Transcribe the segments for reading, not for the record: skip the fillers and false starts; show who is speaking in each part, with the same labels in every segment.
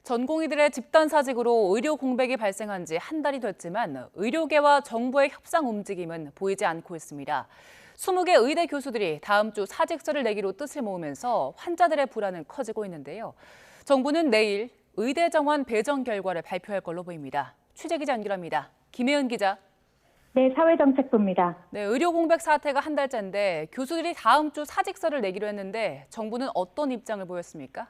Speaker 1: 전공의들의 집단사직으로 의료 공백이 발생한 지 한 달이 됐지만 의료계와 정부의 협상 움직임은 보이지 않고 있습니다. 20개 의대 교수들이 다음 주 사직서를 내기로 뜻을 모으면서 환자들의 불안은 커지고 있는데요. 정부는 내일 의대 정원 배정 결과를 발표할 걸로 보입니다. 취재기자 연결합니다. 김혜은 기자.
Speaker 2: 네, 사회정책부입니다.
Speaker 1: 네, 의료 공백 사태가 한 달째인데 교수들이 다음 주 사직서를 내기로 했는데 정부는 어떤 입장을 보였습니까?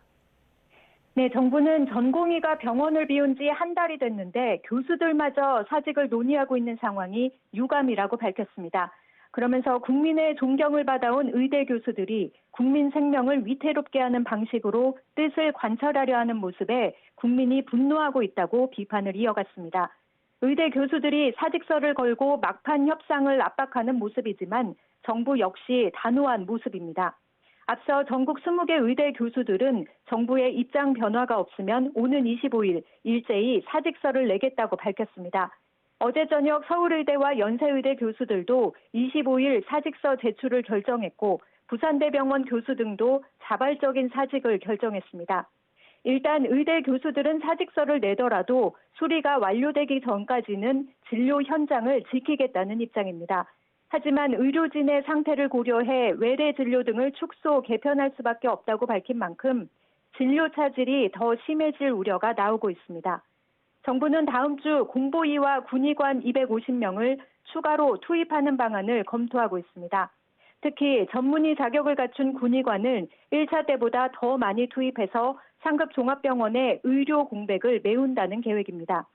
Speaker 2: 네, 정부는 전공의가 병원을 비운 지 한 달이 됐는데 교수들마저 사직을 논의하고 있는 상황이 유감이라고 밝혔습니다. 그러면서 국민의 존경을 받아온 의대 교수들이 국민 생명을 위태롭게 하는 방식으로 뜻을 관철하려 하는 모습에 국민이 분노하고 있다고 비판을 이어갔습니다. 의대 교수들이 사직서를 걸고 막판 협상을 압박하는 모습이지만 정부 역시 단호한 모습입니다. 앞서 전국 20개 의대 교수들은 정부의 입장 변화가 없으면 오는 25일 일제히 사직서를 내겠다고 밝혔습니다. 어제 저녁 서울의대와 연세의대 교수들도 25일 사직서 제출을 결정했고 부산대병원 교수 등도 자발적인 사직을 결정했습니다. 일단 의대 교수들은 사직서를 내더라도 수리가 완료되기 전까지는 진료 현장을 지키겠다는 입장입니다. 하지만 의료진의 상태를 고려해 외래 진료 등을 축소, 개편할 수밖에 없다고 밝힌 만큼 진료 차질이 더 심해질 우려가 나오고 있습니다. 정부는 다음 주 공보위와 군의관 250명을 추가로 투입하는 방안을 검토하고 있습니다. 특히 전문의 자격을 갖춘 군의관을 1차 때보다 더 많이 투입해서 상급 종합병원의 의료 공백을 메운다는 계획입니다.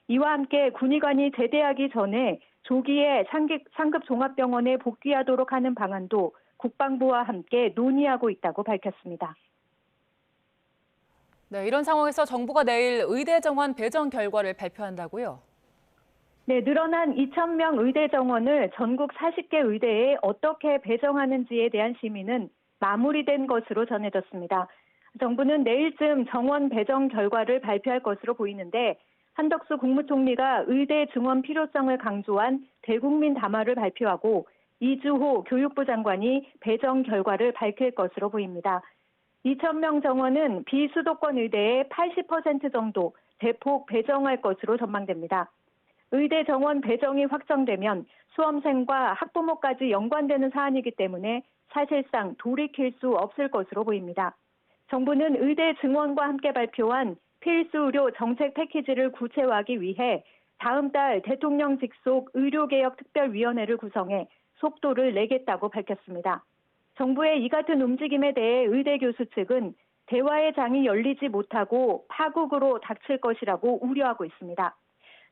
Speaker 2: 이와 함께 군의관이 제대하기 전에 조기에 상급 종합병원에 복귀하도록 하는 방안도 국방부와 함께 논의하고 있다고 밝혔습니다.
Speaker 1: 네, 이런 상황에서 정부가 내일 의대 정원 배정 결과를 발표한다고요?
Speaker 2: 네, 늘어난 2,000명 의대 정원을 전국 40개 의대에 어떻게 배정하는지에 대한 심의는 마무리된 것으로 전해졌습니다. 정부는 내일쯤 정원 배정 결과를 발표할 것으로 보이는데 한덕수 국무총리가 의대 증원 필요성을 강조한 대국민 담화를 발표하고 이주호 교육부 장관이 배정 결과를 밝힐 것으로 보입니다. 2,000명 정원은 비수도권 의대의 80% 정도 대폭 배정할 것으로 전망됩니다. 의대 정원 배정이 확정되면 수험생과 학부모까지 연관되는 사안이기 때문에 사실상 돌이킬 수 없을 것으로 보입니다. 정부는 의대 증원과 함께 발표한 필수 의료 정책 패키지를 구체화하기 위해 다음 달 대통령 직속 의료개혁특별위원회를 구성해 속도를 내겠다고 밝혔습니다. 정부의 이 같은 움직임에 대해 의대 교수 측은 대화의 장이 열리지 못하고 파국으로 닥칠 것이라고 우려하고 있습니다.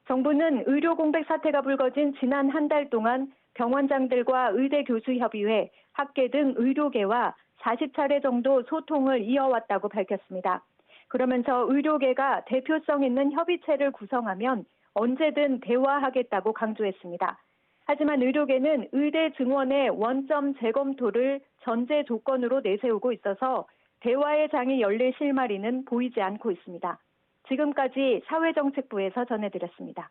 Speaker 2: 정부는 의료 공백 사태가 불거진 지난 한 달 동안 병원장들과 의대 교수협의회, 학계 등 의료계와 40차례 정도 소통을 이어왔다고 밝혔습니다. 그러면서 의료계가 대표성 있는 협의체를 구성하면 언제든 대화하겠다고 강조했습니다. 하지만 의료계는 의대 증원의 원점 재검토를 전제 조건으로 내세우고 있어서 대화의 장이 열릴 실마리는 보이지 않고 있습니다. 지금까지 사회정책부에서 전해드렸습니다.